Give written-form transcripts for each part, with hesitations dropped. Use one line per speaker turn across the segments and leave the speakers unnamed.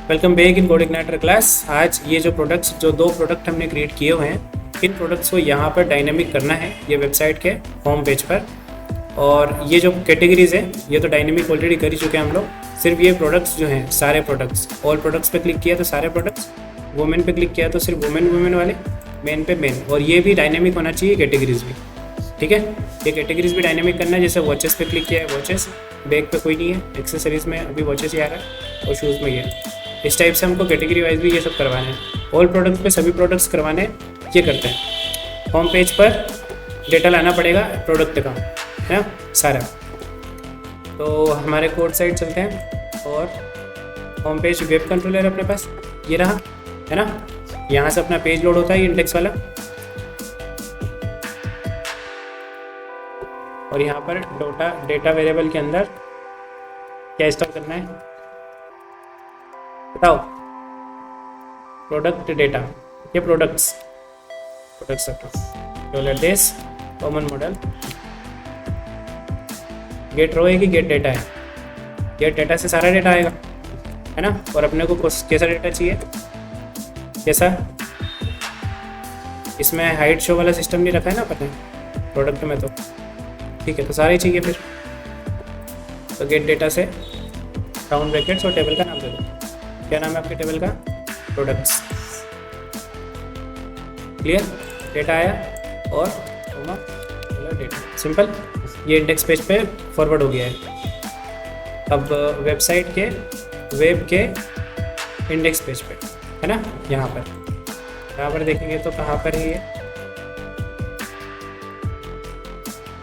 Welcome back in कोडिग्नेटर class. आज ये जो दो प्रोडक्ट हमने क्रिएट किए हुए हैं, इन प्रोडक्ट्स को यहाँ पर डायनेमिक करना है ये वेबसाइट के होम पेज पर। और ये जो कैटेगरीज है ये तो डायनेमिक ऑलरेडी कर ही चुके हैं हम लोग। सिर्फ ये प्रोडक्ट्स जो हैं सारे प्रोडक्ट्स, ऑल प्रोडक्ट्स पे क्लिक किया तो सारे प्रोडक्ट्स, वुमेन पे क्लिक किया तो सिर्फ वुमेन वाले, मेन पे मेन। और ये भी डायनेमिक होना चाहिए कैटेगरीज भी, ठीक है। ये कैटेगरीज भी डायनेमिक करना है। जैसे वॉचेस पे क्लिक किया है वॉचेस, बैग पे कोई नहीं है, एक्सेसरीज में अभी वॉचेस ही आ रहा है और शूज़ में ये। इस टाइप से हमको कैटेगरी वाइज भी ये सब करवाना है। ऑल प्रोडक्ट्स पे सभी प्रोडक्ट्स करवाने हैं, ये करते हैं। होम पेज पर डेटा लाना पड़ेगा प्रोडक्ट का, है ना, सारा। तो हमारे कोड साइड चलते हैं और होम पेज वेब कंट्रोलर अपने पास ये रहा, है ना। यहाँ से अपना पेज लोड होता है, इंडेक्स वाला। और यहाँ पर डेटा वेरिएबल के अंदर क्या इंस्टॉल करना है बताओ? प्रोडक्ट डेटा, ये प्रोडक्ट्स डॉलर देश कॉमन मॉडल। गेट रो है कि गेट डेटा है? गेट डेटा से सारा डेटा आएगा, है ना। और अपने को कैसा डेटा चाहिए, कैसा? इसमें हाइड शो वाला सिस्टम नहीं रखा है ना पता है प्रोडक्ट में, तो ठीक है, तो सारा ही चाहिए फिर। तो गेट डेटा से राउंड ब्रैकेट्स और टेबल का नाम दे दो। क्या नाम है आपके टेबल का? प्रोडक्ट्स। क्लियर? डेटा आया और डेटा, सिंपल। ये इंडेक्स पेज पे फॉरवर्ड हो गया है। अब वेबसाइट के वेब के इंडेक्स पेज पे, है ना, यहाँ पर देखेंगे तो कहाँ पर है ये?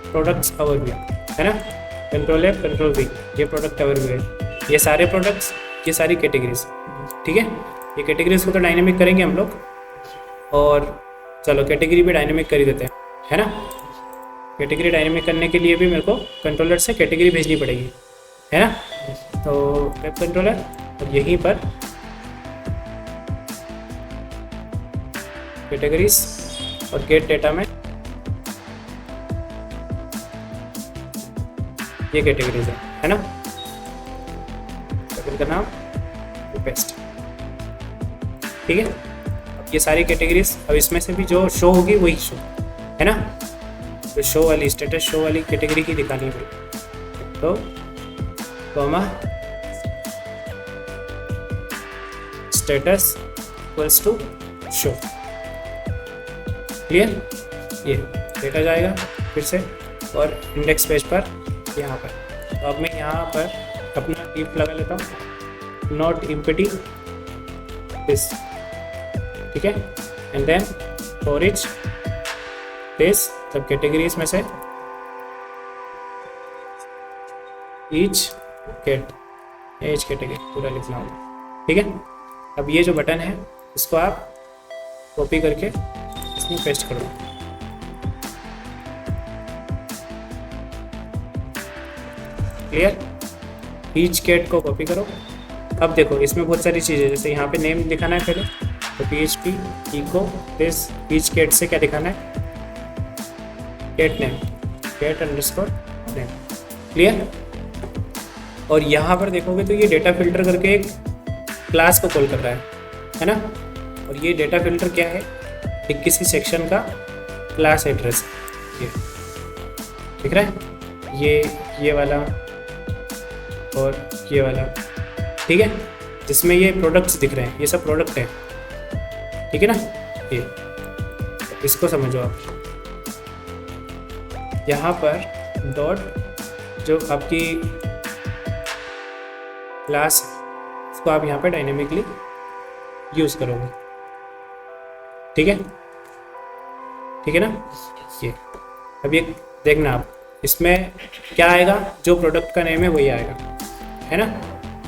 प्रोडक्ट्स ओवरव्यू, है ना। कंट्रोल F कंट्रोल V, ये प्रोडक्ट ओवरव्यू है। ये सारे प्रोडक्ट्स, ये सारी कैटेगरीज, ठीक है। ये कैटेगरीज को तो डायनेमिक करेंगे हम लोग। और चलो कैटेगरी भी डायनेमिक कर ही देते हैं, है ना। कैटेगरी डायनेमिक करने के लिए भी मेरे को कंट्रोलर से कैटेगरी भेजनी पड़ेगी, है ना। तो वेब कंट्रोलर और यहीं पर कैटेगरीज और गेट डेटा में ये कैटेगरीज है ना। टेबल का नाम पेस्ट, ठीक है। अब ये सारी कैटेगरीज, अब इसमें से भी जो शो होगी वही शो, है ना। तो शो वाली, स्टेटस शो वाली कैटेगरी की दिखानी है। तो comma status equals to show. Clear? ये डेटा जाएगा फिर से और इंडेक्स पेज पर यहाँ पर। तो अब मैं यहाँ पर अपना इफ लगा लेता हूँ, नॉट एम्प्टी दिस, ठीक है। And then for each this, सब कैटेगरीज में से ईच कैटेगरी पूरा लिखना होगा, ठीक है। अब ये जो बटन है इसको आप कॉपी करके इसमें पेस्ट करो। क्लियर? ईच कैट को कॉपी करो। अब देखो इसमें बहुत सारी चीज़ें, जैसे यहाँ पे नेम दिखाना है पहले, तो PHP echo this each cat से क्या दिखाना है? Cat name, cat underscore name. Clear? और यहाँ पर देखोगे तो ये डेटा फिल्टर करके एक क्लास को कॉल कर रहा है ना। और ये डेटा फिल्टर क्या है? एक किसी सेक्शन का क्लास एड्रेस, ये दिख रहा है, ये वाला और ये वाला, ठीक है। जिसमें ये प्रोडक्ट्स दिख रहे हैं, ये सब प्रोडक्ट है, ठीक है ना। ये इसको समझो आप। यहाँ पर डॉट जो आपकी क्लास है उसको आप यहाँ पे डायनेमिकली यूज़ करोगे, ठीक है, ठीक है ना। ये अब ये देखना आप, इसमें क्या आएगा? जो प्रोडक्ट का नेम है वही आएगा, है ना।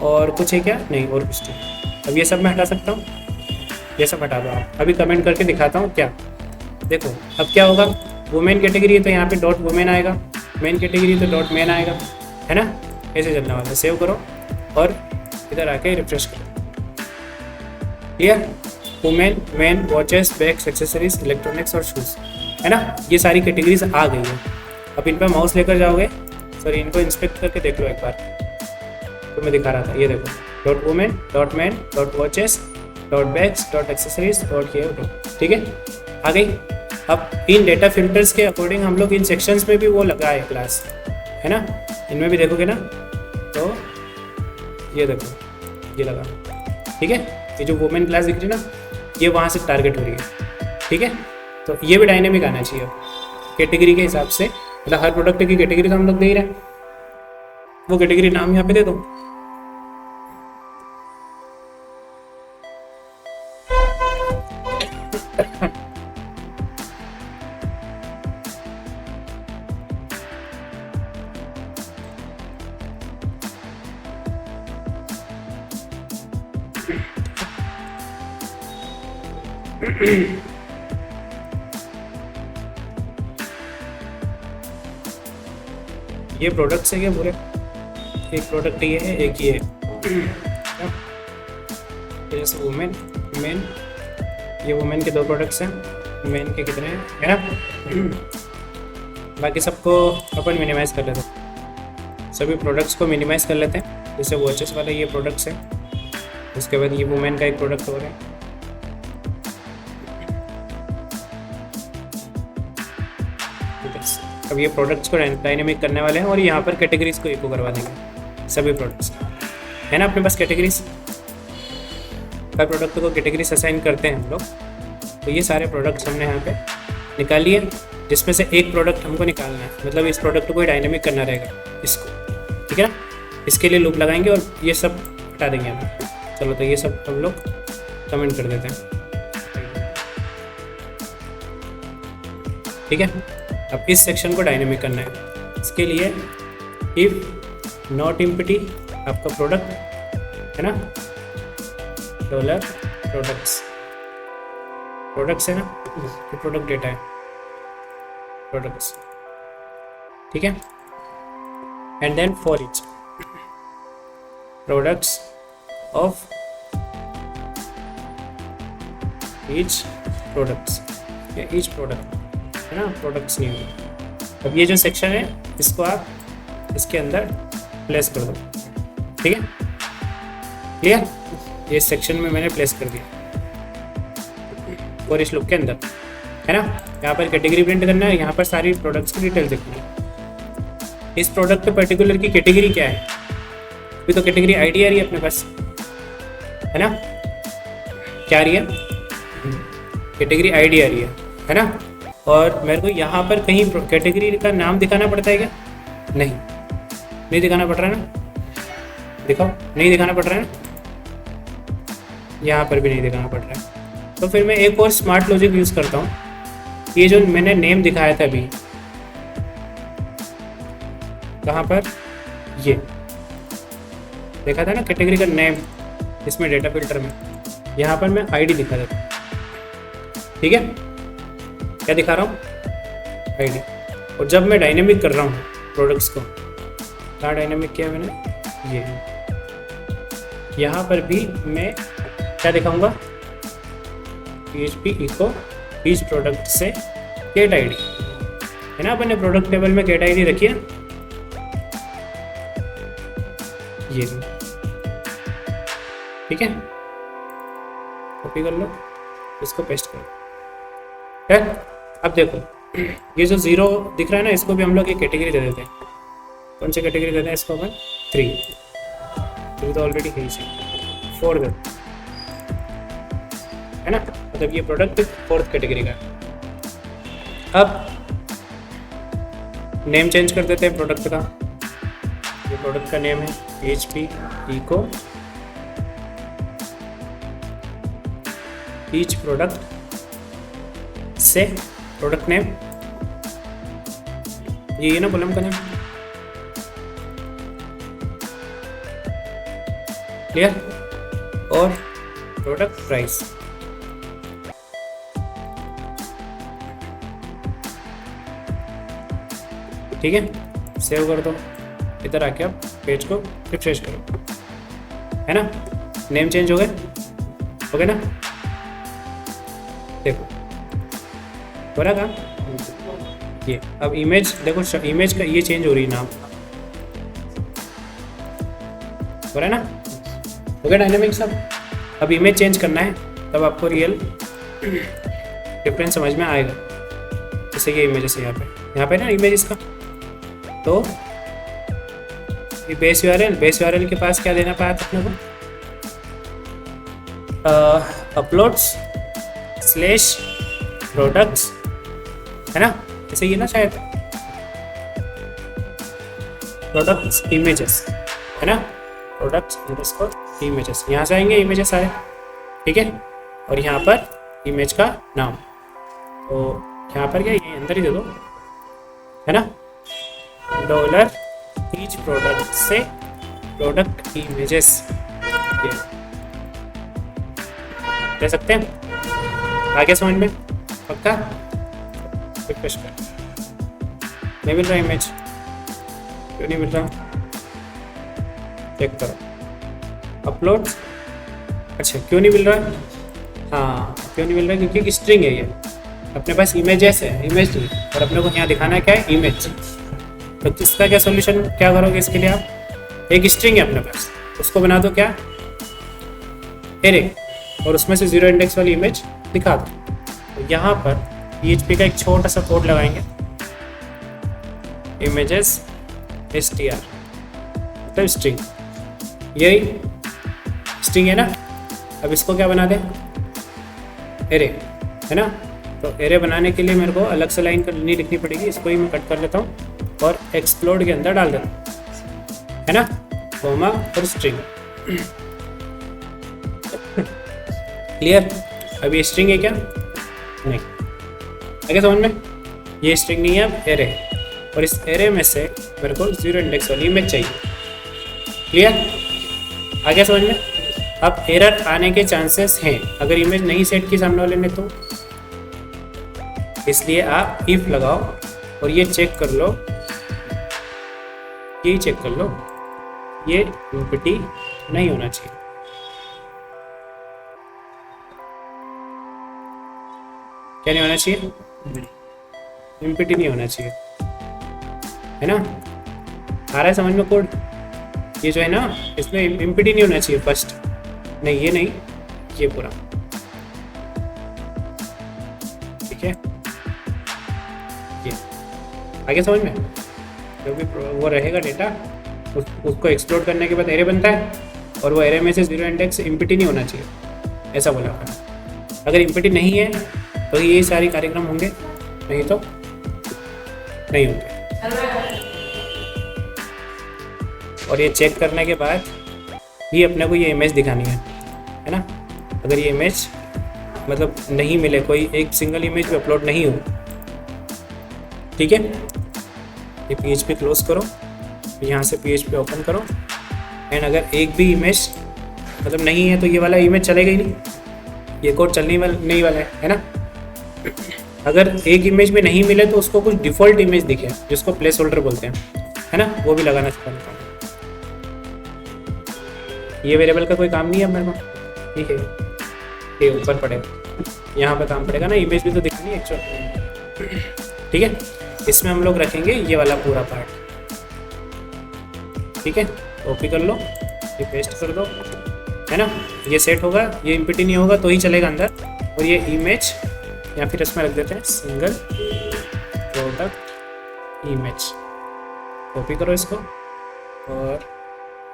और कुछ है क्या? नहीं, और कुछ नहीं। अब ये सब मैं हटा सकता हूँ, ये सब हटा दो आप। अभी कमेंट करके दिखाता हूँ क्या। देखो अब क्या होगा, वुमेन कैटेगरी है तो यहाँ पे डॉट वुमेन आएगा, मेन कैटेगरी तो डॉट मेन आएगा, है ना। ऐसे चलने वाला है। सेव करो और इधर आके रिफ्रेश करो। Clear? Women, man, watches, bags, accessories, electronics और शूज़, है ना। ये सारी कैटेगरीज आ गई है। अब इन पर माउस लेकर जाओगे सॉरी इनको इंस्पेक्ट करके देख लो एक बार, तो मैं दिखा रहा था, ये देखो dot women dot man dot watches dot bags dot accessories dot ये, ठीक है आ गई। अब इन डेटा फिल्टर्स के अकॉर्डिंग हम लोग इन सेक्शंस में भी वो लगाए क्लास, है ना, इनमें भी देखोगे ना, तो ये देखो ये लगा, ठीक है, ये जो वुमेन क्लास दिख रही है ना, ये वहाँ से टारगेट हो रही है, ठीक है। तो ये भी डायनेमिक आना चाहिए कैटेगरी के हिसाब से, मतलब हर प्रोडक्ट की कैटेगरी तो हम लोग दे ही रहे हैं, वो कैटेगरी नाम यहाँ पे दे दो। ये प्रोडक्ट्स है क्या पूरे, एक प्रोडक्ट ये है एक ये है, जैसे वुमेन मेन, ये वुमेन के 2 प्रोडक्ट्स हैं, मेन के कितने हैं, है ना। बाकी सबको अपन मिनिमाइज़ कर लेते हैं, सभी प्रोडक्ट्स को मिनिमाइज़ कर लेते हैं। जैसे वॉचेस वाला ये प्रोडक्ट्स हैं, उसके बाद ये वुमेन का एक प्रोडक्ट हो रहा है, अब ये प्रोडक्ट्स को डायनेमिक करने वाले हैं और यहाँ पर कैटेगरीज को इको करवा देंगे सभी प्रोडक्ट्स, है ना। अपने पास कैटेगरीज, हर प्रोडक्ट को कैटेगरीज असाइन करते हैं हम लोग, तो ये सारे प्रोडक्ट्स हमने यहाँ पे निकाल लिए, जिसमें से एक प्रोडक्ट हमको निकालना है, मतलब इस प्रोडक्ट को डायनेमिक करना रहेगा इसको, ठीक है ना। इसके लिए लूप लगाएंगे और ये सब हटा देंगे हम। चलो तो ये सब हम लोग कमेंट कर देते हैं, ठीक है। अब इस सेक्शन को डायनेमिक करना है, इसके लिए इफ नॉट एम्प्टी आपका प्रोडक्ट है ना, डॉलर प्रोडक्ट्स है ना, ये प्रोडक्ट डेटा है प्रोडक्ट्स, ठीक है। And then for each products of each products, या ईच प्रोडक्ट है ना, प्रोडक्ट्स नहीं होगा। अब ये जो सेक्शन है इसको आप इसके अंदर प्लेस कर दो, ठीक है, क्लियर। ये सेक्शन में मैंने प्लेस कर दिया और इस लूप के अंदर, है ना। यहाँ पर कैटेगरी प्रिंट करना है, यहाँ पर सारी प्रोडक्ट्स की डिटेल देखनी है। इस प्रोडक्ट पे पर्टिकुलर की कैटेगरी क्या है, अभी तो कैटेगरी आईडी आ रही है अपने पास, है ना, क्या आ रही है, कैटेगरी आईडी आ रही है ना। और मेरे को यहाँ पर कहीं कैटेगरी का नाम दिखाना पड़ता है क्या, नहीं दिखाना पड़ रहा है ना, दिखाओ, नहीं दिखाना पड़ रहा है ना, यहाँ पर भी नहीं दिखाना पड़ रहा है। तो फिर मैं एक और स्मार्ट लॉजिक यूज़ करता हूँ, ये जो मैंने नेम दिखाया था अभी, कहाँ पर, ये देखा था ना कैटेगरी का नेम, इसमें डेटा फिल्टर में, यहाँ पर मैं आईडी दिखा देता हूँ, ठीक है। क्या दिखा रहा हूँ, आईडी। और जब मैं डायनेमिक कर रहा हूँ प्रोडक्ट्स को, कहाँ डायनेमिक किया मैंने, ये यहाँ पर भी मैं क्या दिखाऊंगा, PHP इको ईच प्रोडक्ट से गेट आईडी, है ना, अपन ने प्रोडक्ट टेबल में गेट आईडी रखी है, ये ठीक है, कॉपी कर लो, इसको पेस्ट करो, है। अब देखो ये जो 0 दिख रहा है ना, इसको भी हम लोग एक कैटेगरी दे देते हैं। कौन सी कैटेगरी देते हैं इसको अपन, 3 तो ऑलरेडी है इसे, 4 दे, है ना, मतलब ये प्रोडक्ट 4th कैटेगरी का। अब नेम चेंज कर देते हैं प्रोडक्ट का, ये प्रोडक्ट का नेम है PHP इको ईच प्रोडक्ट से प्रोडक्ट नेम, ये ना कॉलम का नेम, क्लियर। और प्रोडक्ट प्राइस, ठीक है, सेव कर दो। इधर आके आप पेज को रिफ्रेश करो, है ना, नेम चेंज हो गए ना, देखो हो रहा काम ये। अब इमेज देखो, इमेज का ये चेंज हो रही है नाम, हो रहा है ना? हो गया डायनेमिक सब। अब इमेज चेंज करना है तब आपको रियल डिफरेंस समझ में आएगा। जैसे ये इमेजेस है यहाँ पे ना इमेज इसका, तो ये बेस यूआरएल के पास क्या देना पाया था अपने को, अपलोड्स स्लैश प्रोडक्ट्स, है ना? ऐसे ही ना शायद, प्रोडक्ट्स इमेजेस, है ना? प्रोडक्ट्स अंडरस्कोर इमेजेस, यहाँ से आएंगे इमेजेस आए, ठीक है? और यहाँ पर इमेज का नाम, तो यहाँ पर क्या ये अंदर ही दे दो, है ना? डॉलर ईच प्रोडक्ट से प्रोडक्ट इमेजेस ये दे सकते हैं। आगे समझ में पक्का? रिफ्रेश कर, नहीं मिल रहा इमेज, क्यों नहीं मिल रहा? चेक करो अपलोड्स, अच्छा क्यों नहीं मिल रहा? हाँ क्यों नहीं मिल रहा? क्योंकि स्ट्रिंग है ये, अपने पास इमेजेस है, इमेज नहीं, और अपने को यहाँ दिखाना है क्या है, इमेज। तो इसका क्या सोल्यूशन, क्या करोगे इसके लिए आप? एक स्ट्रिंग है अपने पास, उसको बना दो क्या, एरे, और उसमें से 0 इंडेक्स वाली इमेज दिखा दो। तो यहाँ पर PHP का एक छोटा सा कोड लगाएंगे, इमेजेस str, मतलब स्ट्रिंग, यही स्ट्रिंग है ना? अब इसको क्या बना दें, एरे, है ना? तो एरे बनाने के लिए मेरे को अलग से लाइन नहीं लिखनी पड़ेगी, इसको ही मैं कट कर लेता हूँ और एक्सप्लोड के अंदर डाल देता हूँ, है ना? कोमा और स्ट्रिंग, क्लियर? अब ये स्ट्रिंग है क्या? नहीं, आगे समझ में? ये स्ट्रिंग नहीं है, अब एरे, और इस एरे में से मेरे को 0 इंडेक्स वाली इमेज चाहिए, क्लियर? आगे समझ में? अब एरर आने के चांसेस हैं अगर इमेज नहीं सेट की सामने वाले ने, तो इसलिए आप इफ लगाओ और ये चेक कर लो, ये चेक कर लो, ये एम्प्टी नहीं होना चाहिए। क्या नहीं होना चाहिए? एम्प्टी नहीं होना चाहिए, है ना? आ रहा है समझ में कोड? ये जो है ना, इसमें एम्प्टी नहीं होना चाहिए फर्स्ट, नहीं ये नहीं, ये पूरा, ठीक है? ये आगे समझ में? जो भी वो रहेगा डेटा, उसको एक्सप्लोर करने के बाद एरे बनता है, और वो एरे में से 0 इंडेक्स एम्प्टी नहीं होना चाहिए, ऐसा बोला आपने। अगर एम्प्टी नहीं है तो ये सारे कार्यक्रम होंगे, नहीं तो नहीं होंगे। और ये चेक करने के बाद ही अपने को ये इमेज दिखानी है ना? अगर ये इमेज मतलब नहीं मिले, कोई एक सिंगल इमेज भी अपलोड नहीं हो, ठीक है? ये PHP क्लोज करो, यहाँ से PHP ओपन करो, एंड अगर एक भी इमेज मतलब नहीं है तो ये वाला इमेज चलेगा ही नहीं, ये कोड चलने वाला नहीं वाला है ना? अगर एक इमेज में नहीं मिले तो उसको कुछ डिफ़ॉल्ट इमेज दिखे, जिसको प्लेस होल्डर बोलते हैं, है ना? वो भी लगाना चाहता हूँ। ये वेरिएबल का कोई काम नहीं है मेरे को, ठीक है? ये ऊपर पड़ेगा, यहाँ पे काम पड़ेगा ना, इमेज भी तो दिखनी है एक्चुअली, ठीक है? इसमें हम लोग रखेंगे ये वाला पूरा पार्ट, ठीक है? कॉपी कर लो, ये पेस्ट कर दो, है ना? ये सेट होगा, ये एम्प्टी नहीं होगा तो ही चलेगा अंदर, और ये इमेज या फिर इसमें रख देते हैं सिंगल प्रोडक्ट इमेज, कॉपी करो इसको, और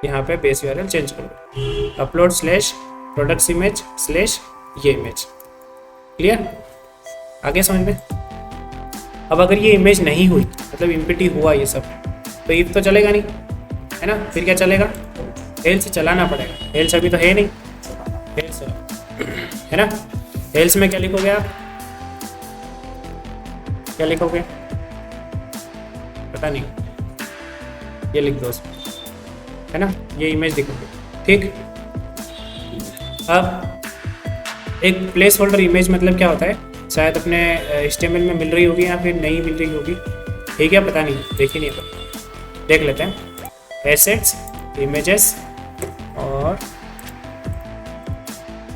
यहाँ पे बेस यूआरएल चेंज करो, upload slash products image slash ये इमेज, क्लियर? आगे समझ में? अब अगर ये इमेज नहीं हुई, मतलब एम्प्टी हुआ ये सब, तो इफ तो चलेगा नहीं, है ना? फिर क्या चलेगा? एल्स चलाना पड़ेगा, एल्स अभी तो है नहीं, एल्स है ना? एल्स में क्या लिखोगे आप? क्या लिखोगे? पता नहीं, ये लिख दो उसमें, है ना? ये इमेज दिखोगे, ठीक? अब एक प्लेस होल्डर इमेज मतलब क्या होता है? शायद अपने HTML में मिल रही होगी या फिर नहीं मिल रही होगी, ठीक है? पता नहीं, देखी नहीं है, देख लेते हैं। एसेट्स, इमेजेस, और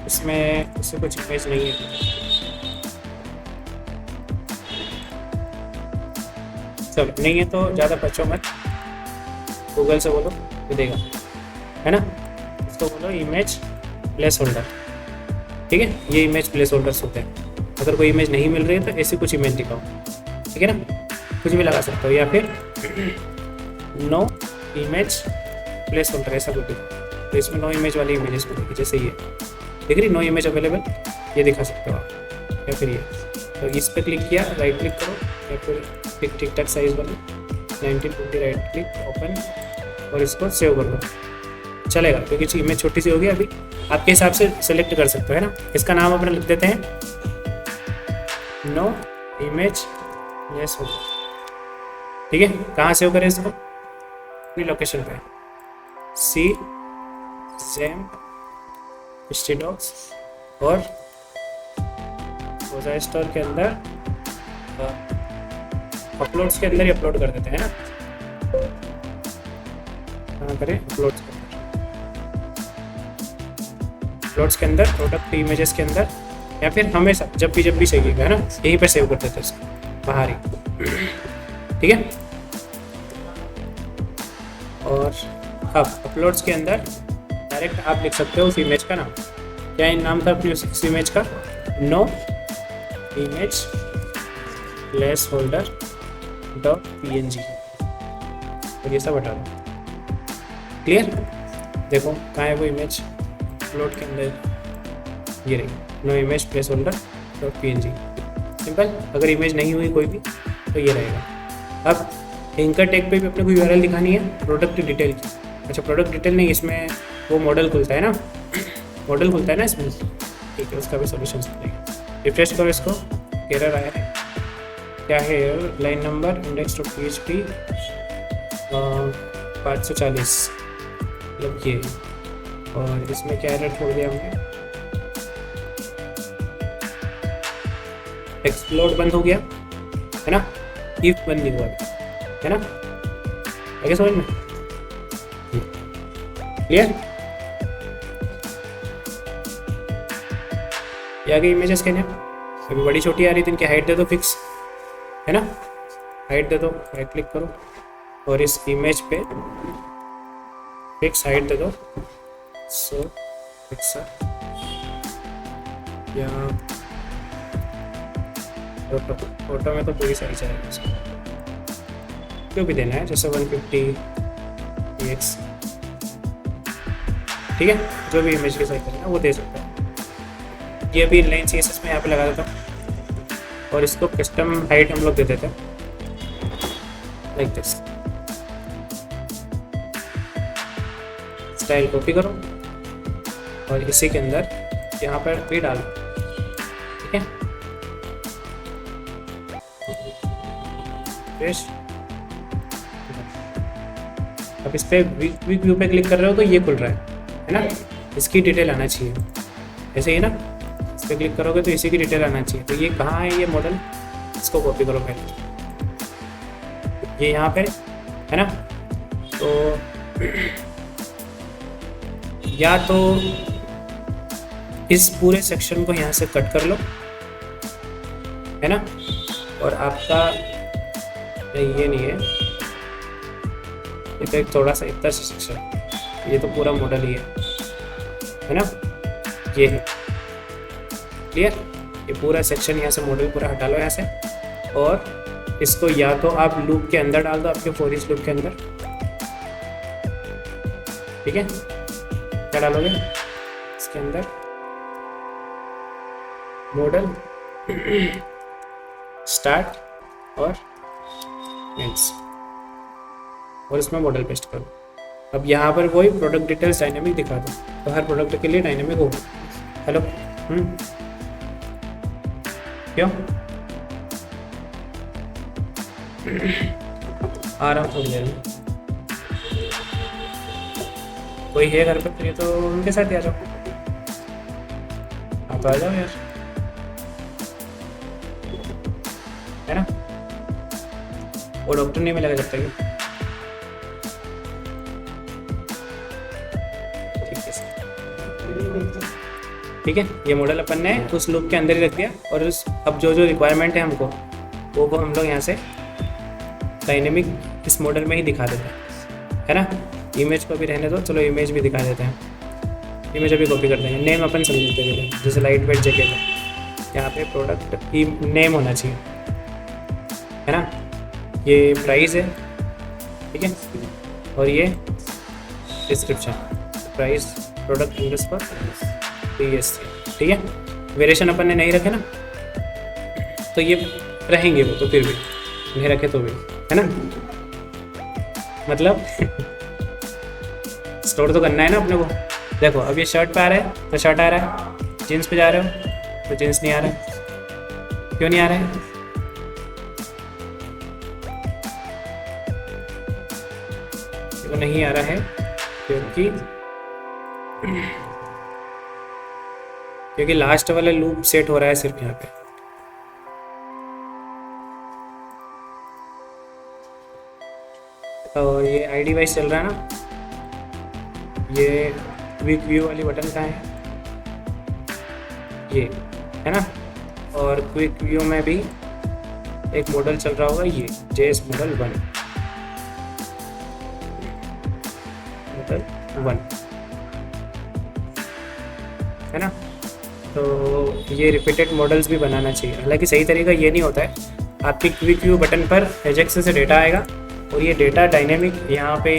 इसमें इससे कुछ इमेज नहीं है, चलो नहीं है तो ज़्यादा बचो मत, गूगल से बोलो तो देगा, है ना। इसको बोलो इमेज प्लेस होल्डर, ठीक है। ये इमेज प्लेस होल्डर्स होते हैं। अगर कोई इमेज नहीं मिल रही है तो ऐसी कुछ इमेज दिखाओ, ठीक है ना, कुछ भी लगा सकते हो, या फिर नो इमेज प्लेस होल्डर ऐसा कुछ दिखाओ। तो इसमें नो इमेज वाली इमेजेस मिलेगी, जैसे ये दिख रही नो इमेज अवेलेबल, ये दिखा सकते हो आप। या फिर ये, तो इस पर क्लिक किया, राइट क्लिक करो, या फिर टिक टैक साइज वाली 1920 राइट क्लिक ओपन, और इसको सेव कर दो, चलेगा, क्योंकि इमेज छोटी सी होगी। अभी आपके हिसाब से सेलेक्ट कर सकते हो, है ना। इसका नाम अपना लिख देते हैं नो इमेज प्लेस होल्डर, ठीक है। कहाँ सेव करें इसको, अपनी लोकेशन पे, सी जेम स्टीडॉक्स और मोज़ाइक स्टोर के अंदर अपलोड्स के अंदर ही अपलोड कर देते हैं ना। कहाँ करें, अपलोड्स के अंदर, अपलोड्स के अंदर, प्रोडक्ट इमेजेस के अंदर, या फिर हमेशा जब भी चाहिएगा, है ना, यहीं पे सेव कर देते हैं इसको बाहर ही, ठीक है। और अब अपलोड्स के अंदर डायरेक्ट आप लिख सकते हो उस इमेज का नाम, क्या नाम था अपनी उस इमेज का, no image placeholder .png, और ये सब हटा दो। क्लियर, देखो कहाँ है वो इमेज, अपलोड के अंदर ये रही, no image placeholder .png, simple. अगर इमेज नहीं हुई कोई भी तो ये रहेगा। अब एंकर टैग पे भी अपने को यूआरएल दिखानी है प्रोडक्ट डिटेल की। अच्छा, प्रोडक्ट डिटेल नहीं, इसमें वो मॉडल खुलता है ना, मॉडल खुलता है ना इसमें, ठीक है, उसका भी सोल्यूशन मिलेगा। रिफ्रेश करो इसको, एरर आया है, क्या है एरर, लाइन नंबर index.php 540, मतलब ये, और इसमें क्या एरर छोड़ दिया हमने, एक्सप्लोड बंद हो गया, है ना, इफ बंद नहीं हुआ, है ना, आगे समझ में क्लियर। ये आगे इमेजेस के नाम, अभी बड़ी छोटी आ रही थी, इनकी हाइट दे दो फिक्स, है ना, हाइट दे दो, राइट क्लिक करो और इस इमेज पे फिक्स हाइट दे दो, सो फिक्स या फोटो में तो पूरी साइज आएगी इसकी, जो भी देना है, जैसे 150x, ठीक है, जो भी इमेज के साइज करना वो दे सकते हैं। ये अभी इनलाइन CSS में यहाँ पे लगा देता हूँ और इसको कस्टम हाइट हम लोग दे देते हैं लाइक दिस। स्टाइल कॉपी करो और इसी के अंदर यहाँ पर भी डालो, ठीक है, फ्रेश। अब इस पर क्विक व्यू पे क्लिक कर रहे हो तो ये खुल रहा है ना, इसकी डिटेल आना चाहिए, ऐसे ही ना, इस पर क्लिक करोगे तो इसी की डिटेल आना चाहिए। तो ये कहाँ है ये मॉडल, इसको कॉपी करो पहले, ये यहाँ पे है ना। तो या तो इस पूरे सेक्शन को यहाँ से कट कर लो, है ना, और आपका ये नहीं है, ये तो एक थोड़ा सा इतना सा सेक्शन, ये तो पूरा मॉडल ही है ना, ये है क्लियर। ये पूरा सेक्शन यहाँ से मॉडल पूरा हटा लो यहाँ से, और इसको या तो आप लूप के अंदर डाल दो, आपके फॉर ईच लूप के अंदर, ठीक है। क्या डालोगे इसके अंदर, मॉडल स्टार्ट और एंड्स, और इसमें मॉडल पेस्ट करो। अब यहाँ पर वही प्रोडक्ट डिटेल्स डायनेमिक दिखा दो, तो हर प्रोडक्ट के लिए डायनेमिक होगा। हेलो, क्यों आ रहा हूँ थोड़ी देर में, कोई है घर पे तो उनके साथ ही आ जाओ, आप तो आ जाओ यार, है ना। वो डॉक्टर नहीं मिलेगा जब तक, ठीक है। ये मॉडल अपन ने उस लूप के अंदर ही रख दिया, और उस अब जो जो रिक्वायरमेंट है हमको वो हम लोग यहाँ से डायनेमिक इस मॉडल में ही दिखा देते हैं, है ना। इमेज को भी रहने दो, चलो इमेज भी दिखा देते हैं। इमेज अभी कॉपी कर देंगे। नेम अपन समझते हैं, जैसे लाइट वेट जैकेट है, यहाँ पे प्रोडक्ट की नेम होना चाहिए, है ना। ये प्राइस है, ठीक है, और ये description, price product underscore PSC, ठीक है। वेरिएशन अपन ने नहीं रखे ना, तो ये रहेंगे वो, तो फिर भी नहीं रखे तो भी, है ना। मतलब स्टोर तो करना है ना अपने को। देखो अब ये शर्ट पे आ रहा है तो शर्ट आ रहा है, जीन्स पे जा रहे हो तो जीन्स नहीं आ रहा है। क्यों नहीं आ रहा है? क्यों नहीं आ रहा है? क्योंकि लास्ट वाला लूप सेट हो रहा है सिर्फ यहाँ पे। और ये आईडी वाइज चल रहा है ना। ये क्विक व्यू वाली बटन कहाँ है? ये है ना। और क्विक व्यू में भी एक मॉडल चल रहा होगा, ये JS मॉडल 1 है ना। तो ये रिपीटेड मॉडल्स भी बनाना चाहिए। हालांकि सही तरीका ये नहीं होता है। आपकी क्विक व्यू बटन पर एजेक्स से डेटा आएगा और ये डेटा डायनेमिक यहाँ पे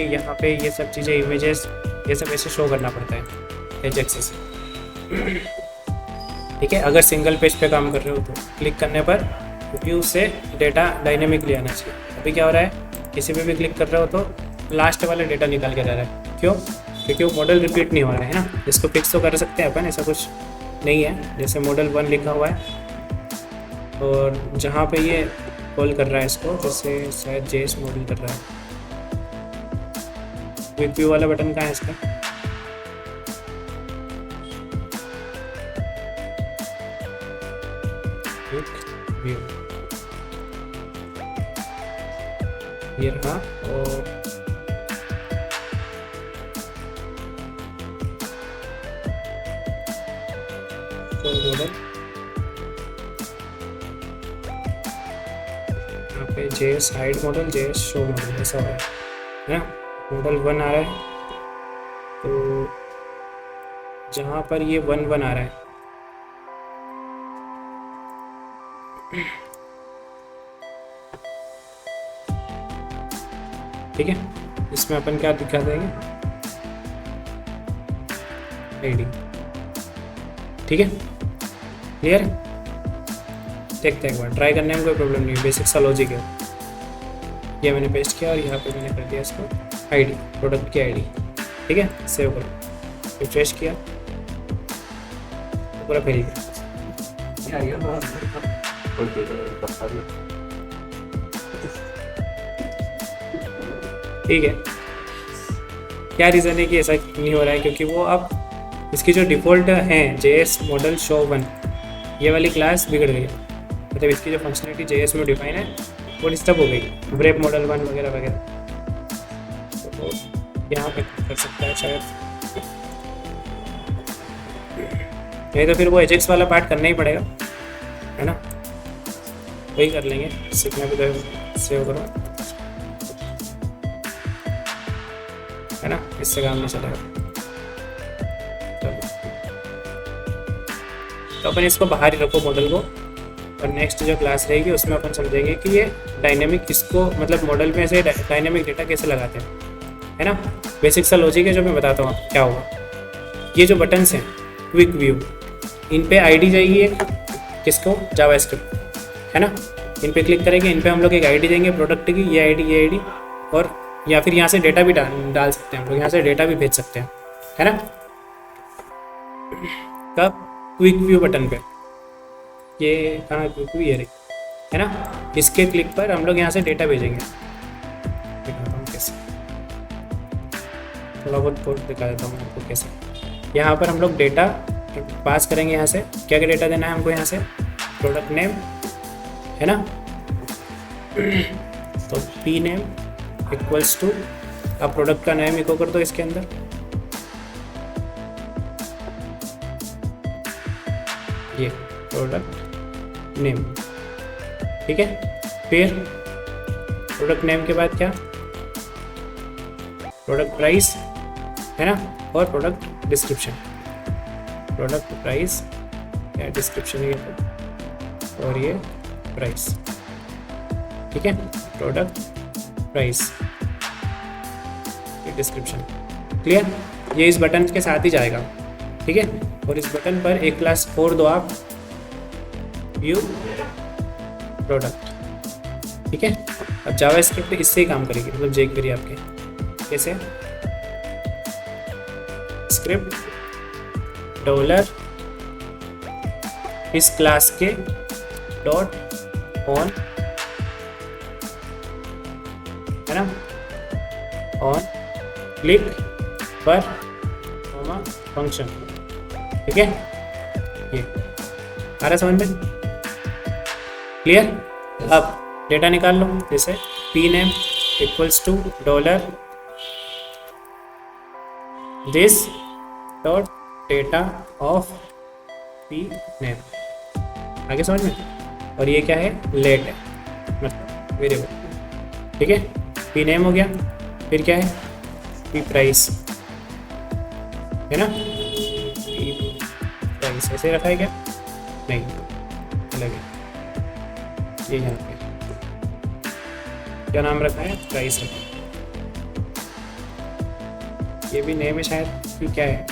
ये सब चीज़ें, इमेजेस, ये सब ऐसे शो करना पड़ता है एजेक्स से, ठीक है। अगर सिंगल पेज पे काम कर रहे हो तो क्लिक करने पर व्यू से डेटा डायनेमिकली आना चाहिए। अभी क्या हो रहा है, किसी पे भी क्लिक कर रहे हो तो लास्ट वाला डेटा निकाल के जा रहा है। क्यों? क्योंकि वो मॉडल रिपीट नहीं हो रहा है ना। इसको फिक्स तो कर सकते हैं अपन, ऐसा कुछ नहीं है। जैसे मॉडल 1 लिखा हुआ है और जहाँ पे ये कॉल कर रहा है इसको, जैसे शायद JS मॉडल कर रहा है। क्विक व्यू वाला बटन कहाँ है इसका? क्विक व्यू ये रहा। और मॉडल यहाँ पे JS hide model, JS show model, ऐसा है ना। मॉडल 1 आ रहा है तो जहाँ पर ये 1 आ रहा है, ठीक है, इसमें अपन क्या दिखा देंगे, आईडी, ठीक है। क्लियर? देखते हैं एक बार, ट्राई करने में कोई प्रॉब्लम नहीं है, बेसिक सा लॉजिक है। ये मैंने पेस्ट किया और यहाँ पे मैंने कर दिया इसको आईडी, प्रोडक्ट की आईडी, ठीक है। सेव करो, रिफ्रेश किया तो पूरा फेल गया। ठीक है, क्या रीज़न है कि ऐसा नहीं हो रहा है? क्योंकि वो अब इसकी जो डिफ़ॉल्ट है JS मॉडल शो 1, ये वाली क्लास बिगड़ गई है। मतलब इसकी जो फंक्शनलिटी JS में डिफाइन है वो डिस्टर्ब हो गई, ब्रेप मॉडल 1 वगैरह वगैरह। तो यहाँ पे कर सकता है शायद, नहीं तो फिर वो एजेक्स वाला पार्ट करना ही पड़ेगा, है ना। वही कर लेंगे, सीखने पे तो सेव करो, है ना। इससे काम नहीं चलेगा। तो अपन इसको बाहर ही रखो मॉडल को, और नेक्स्ट जो क्लास रहेगी उसमें अपन समझेंगे कि ये डायनेमिक इसको, मतलब मॉडल में से डायनेमिक डेटा कैसे लगाते हैं, है ना। बेसिक सा लॉजिक है जो मैं बताता हूँ क्या होगा। ये जो बटन्स हैं क्विक व्यू, इन पे आईडी जाएगी एक, किसको? जावास्क्रिप्ट, है ना। इन पे क्लिक करेंगे, इन पे हम लोग एक आईडी देंगे प्रोडक्ट की, ये आईडी, और या फिर यहाँ से डेटा भी डाल सकते हैं हम लोग, यहाँ से डेटा भी भेज सकते हैं, है ना। कब? क्विक व्यू बटन पे, ये कहाँ क्विक व्यू, ये रही, है ना। इसके क्लिक पर हम लोग यहाँ से डेटा भेजेंगे। दिखाता हूँ कैसे, थोड़ा बहुत कोड दिखा देता हूँ आपको कैसे। यहाँ पर हम लोग डेटा पास करेंगे। यहाँ से क्या क्या डेटा देना है हमको? यहाँ से प्रोडक्ट नेम, है ना। तो P नेम इक्वल्स टू, अब प्रोडक्ट का नेम इको कर दो इसके अंदर, ये प्रोडक्ट नेम, ठीक है। फिर प्रोडक्ट नेम के बाद क्या? प्रोडक्ट प्राइस है ना, और प्रोडक्ट डिस्क्रिप्शन, प्रोडक्ट प्राइस या डिस्क्रिप्शन ये और ये प्राइस, ठीक है, प्रोडक्ट प्राइस ये डिस्क्रिप्शन। क्लियर? ये इस बटन के साथ ही जाएगा, ठीक है। और इस बटन पर एक क्लास और दो आप, व्यू प्रोडक्ट, ठीक है। अब जावास्क्रिप्ट इससे ही काम करेगी, मतलब jQuery आपके कैसे, स्क्रिप्ट डॉलर इस क्लास के डॉट ऑन, है ना, ऑन क्लिक पर फंक्शन, ठीक है। ये आ रहा समझ में? क्लियर? अब डेटा निकाल लो, जैसे P name equals to dollar this dot data of P name, आगे समझ में? और ये क्या है, लेट है, मतलब वेरिएबल, ठीक है। पी नेम हो गया, फिर क्या है, पी प्राइस, है ना, पी प्राइस ऐसे रखा है क्या, नहीं अलग है, ये यहाँ पे क्या नाम रखा है, प्राइस रखा है, ये भी नेम है शायद, फिर क्या है,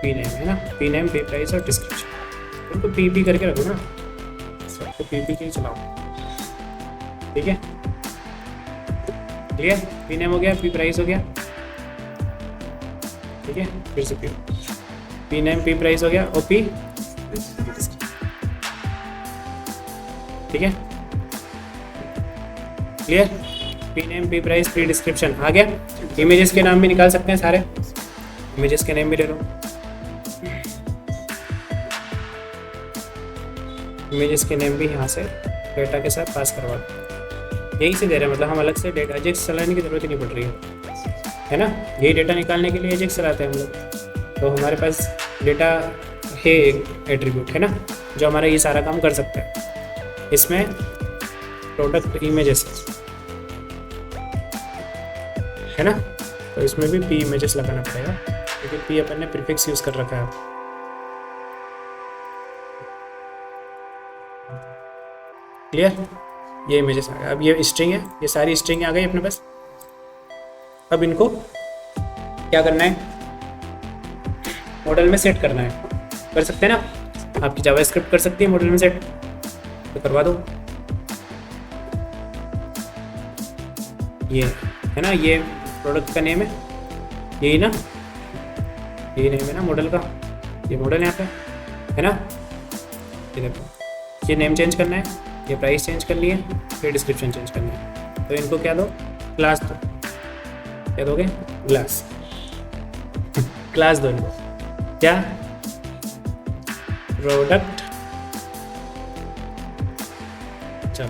पी नेम है ना, पी नेम, पी प्राइस और डिस्क्रिप्शन, उनको पी करके रखो ना, सबको पी के ही चलाओ, ठीक है। क्लियर? पी नेम हो गया, पी प्राइस हो गया, ठीक है, फिर से पी नेम पी प्राइस हो गया और पी, ठीक है। Clear? P name P price P description आ गया। इमेजेस के नाम भी निकाल सकते हैं सारे, इमेजेस के नेम भी ले लो, इमेजेस के नेम भी यहाँ से डेटा के साथ पास करवा दो, यही से दे रहे हैं, मतलब हम अलग से डेटा एजेक्स चलाने की जरूरत ही नहीं पड़ रही है ना। यही डेटा निकालने के लिए एजेक्स चलाते हैं हम लोग, तो हमारे पास डेटा है एक एट्रीब्यूट, है ना, जो हमारा ये सारा काम कर सकता है। इसमें प्रोडक्ट इमेजेस है ना, तो इसमें भी पी इमेजेस लगाना पड़ेगा, क्योंकि पी अपन ने प्रीफिक्स यूज कर रखा है। क्लियर? ये इमेजेस आ गया। अब ये स्ट्रिंग है, ये सारी स्ट्रिंग आ गई अपने पास। अब इनको क्या करना है, मॉडल में सेट करना है, कर सकते हैं ना, आपकी जावास्क्रिप्ट कर सकती है मॉडल में सेट, तो करवा दो। ये है ना, ये प्रोडक्ट का नेम है, यही ना, यही नेम है ना मॉडल का, ये मॉडल यहाँ पे है ना, ये देखो, ये नेम चेंज करना है, ये प्राइस चेंज कर लिए, फिर डिस्क्रिप्शन चेंज करना है, तो इनको क्या दो, क्लास दो, क्या दोगे, क्लास क्लास दो इनको, क्या, प्रोडक्ट, चलो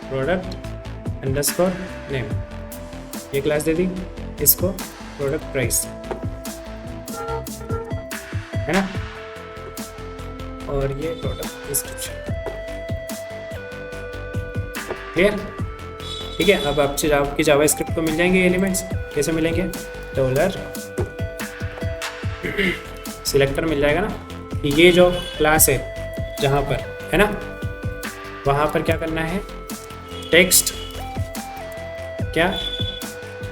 प्रोडक्ट अंडरस्कोर नेम, ये क्लास दे दी, इसको प्रोडक्ट प्राइस, है ना, और ये प्रोडक्ट डिस्क्रिप्शन। क्लियर? ठीक है। अब आपकी जावास्क्रिप्ट को मिल जाएंगे एलिमेंट्स, कैसे मिलेंगे, डॉलर सिलेक्टर मिल जाएगा ना, ये जो क्लास है जहाँ पर है ना, वहाँ पर क्या करना है, टेक्स्ट क्या,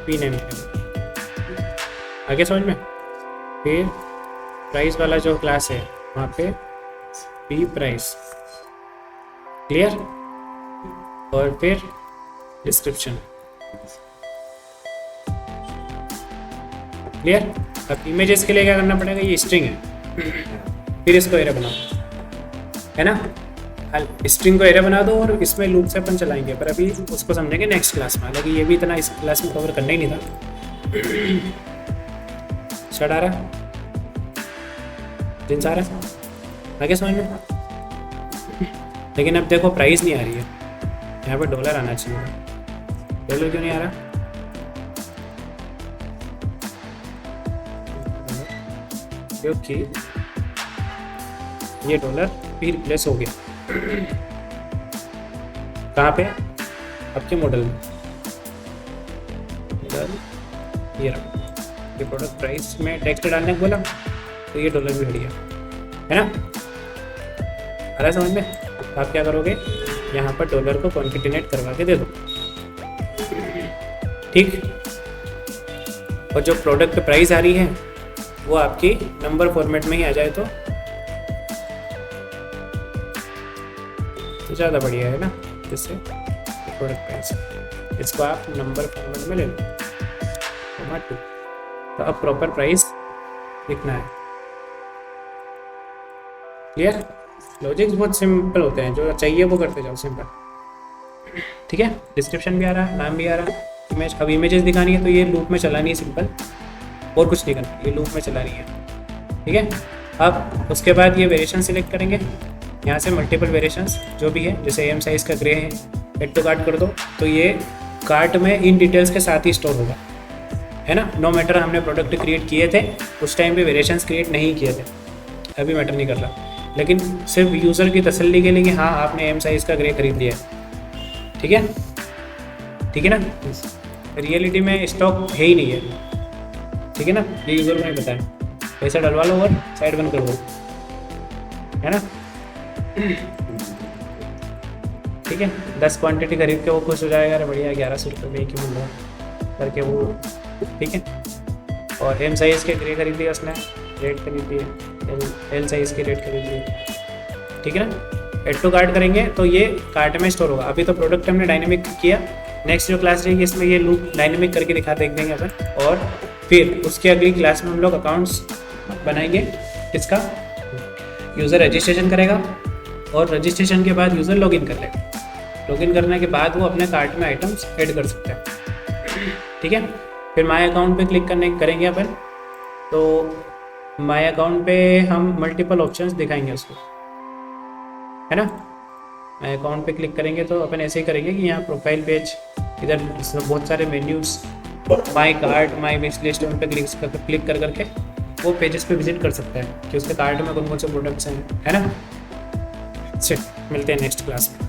पी नेम, आगे समझ में। फिर प्राइस वाला जो क्लास है वहाँ पे पी प्राइस, क्लियर, और फिर डिस्क्रिप्शन, क्लियर। अब इमेजेस के लिए क्या करना पड़ेगा, ये स्ट्रिंग है, फिर इसको एरे बनाओ, है ना, स्ट्रिंग को एरे बना दो और इसमें लूप से अपन चलाएंगे, पर अभी उसको समझेंगे नेक्स्ट क्लास में, हालांकि ये भी इतना इस क्लास में कवर करना ही नहीं था। स्टार्ट आ रहा है, दिन आ रहा है, आगे समझ में। लेकिन अब देखो प्राइस नहीं आ रही है, यहाँ पे डॉलर आना चाहिए, डॉलर क्यों नहीं आ रहा, क्योंकि ये डॉलर भी रिप्लेस हो गया, कहाँ पे, आपके मॉडल में। ये रहा, ये प्रोडक्ट प्राइस में टेक्स्ट डालने को बोला तो ये डॉलर भी हट गया, है ना। आ रहा है समझ में। तो आप क्या करोगे, यहाँ पर डॉलर को कॉन्केटिनेट करवा के दे दो, ठीक। और जो प्रोडक्ट प्राइस आ रही है वो आपकी नंबर फॉर्मेट में ही आ जाए तो ज़्यादा बढ़िया है ना। इससे प्रोडक्ट प्राइस इसको आप नंबर फॉर्मेट में ले लो, फॉर्मेट 2। तो अब प्रॉपर प्राइस लिखना है। क्लियर। लॉजिक्स बहुत सिंपल होते हैं, जो चाहिए वो करते जाओ, सिंपल, ठीक है। डिस्क्रिप्शन भी आ रहा है, नाम भी आ रहा है, इमेज। अब इमेजेस दिखानी है तो ये लूप में चलानी है, सिंपल, और कुछ नहीं करना, ये लूप में चलानी है, ठीक है। अब उसके बाद ये वेरिएशन सिलेक्ट करेंगे, यहाँ से मल्टीपल वेरिएशंस जो भी है, जैसे एम साइज़ का ग्रे है, एड टू कार्ट कर दो तो ये कार्ट में इन डिटेल्स के साथ ही स्टोर होगा, है ना। नो मैटर हमने प्रोडक्ट क्रिएट किए थे उस टाइम पे वेरिएशंस क्रिएट नहीं किए थे, अभी मैटर नहीं कर रहा, लेकिन सिर्फ यूज़र की तसल्ली के लिए कि हाँ आपने एम साइज़ का ग्रे खरीद लिया है, ठीक है, ठीक है ना। रियलिटी में स्टॉक है ही नहीं है, ठीक है ना, ये यूज़र को नहीं पता है। पैसा डलवा लो और साइड बंद कर दो, है ना। ठीक है, 10 क्वांटिटी खरीद के वो खुश हो जाएगा, अरे बढ़िया 1100 रुपये में एक ही मिल रहा करके वो, ठीक है। और एम साइज़ के ग्रे खरीद लिया उसने, रेट खरीद लिए, एल साइज़ के रेट खरीद लिए, ठीक है ना। एड टू कार्ट करेंगे तो ये कार्ट में स्टोर होगा। अभी तो प्रोडक्ट हमने डायनेमिक किया, नेक्स्ट जो क्लास रहेगी इसमें ये लूप डायनेमिक करके देख देंगे अपन, और फिर उसके अगली क्लास में हम लोग अकाउंट्स बनाएंगे। इसका यूज़र रजिस्ट्रेशन करेगा और रजिस्ट्रेशन के बाद यूज़र लॉगिन कर लेगा। लॉगिन करने के बाद वो अपने कार्ट में आइटम्स ऐड कर सकता है, ठीक है। फिर माय अकाउंट पे क्लिक करेंगे अपन, तो माय अकाउंट पे हम मल्टीपल ऑप्शंस दिखाएंगे उसको, है ना। माय अकाउंट पे क्लिक करेंगे तो अपन ऐसे ही करेंगे कि यहाँ प्रोफाइल पेज, इधर बहुत सारे menus, my cart, my wish list, उन पर क्लिक कर करके वो पेजेस पे विजिट कर सकता है कि उसके कार्ट में कौन कौन से प्रोडक्ट्स हैं, है ना। चलिए मिलते हैं नेक्स्ट क्लास में।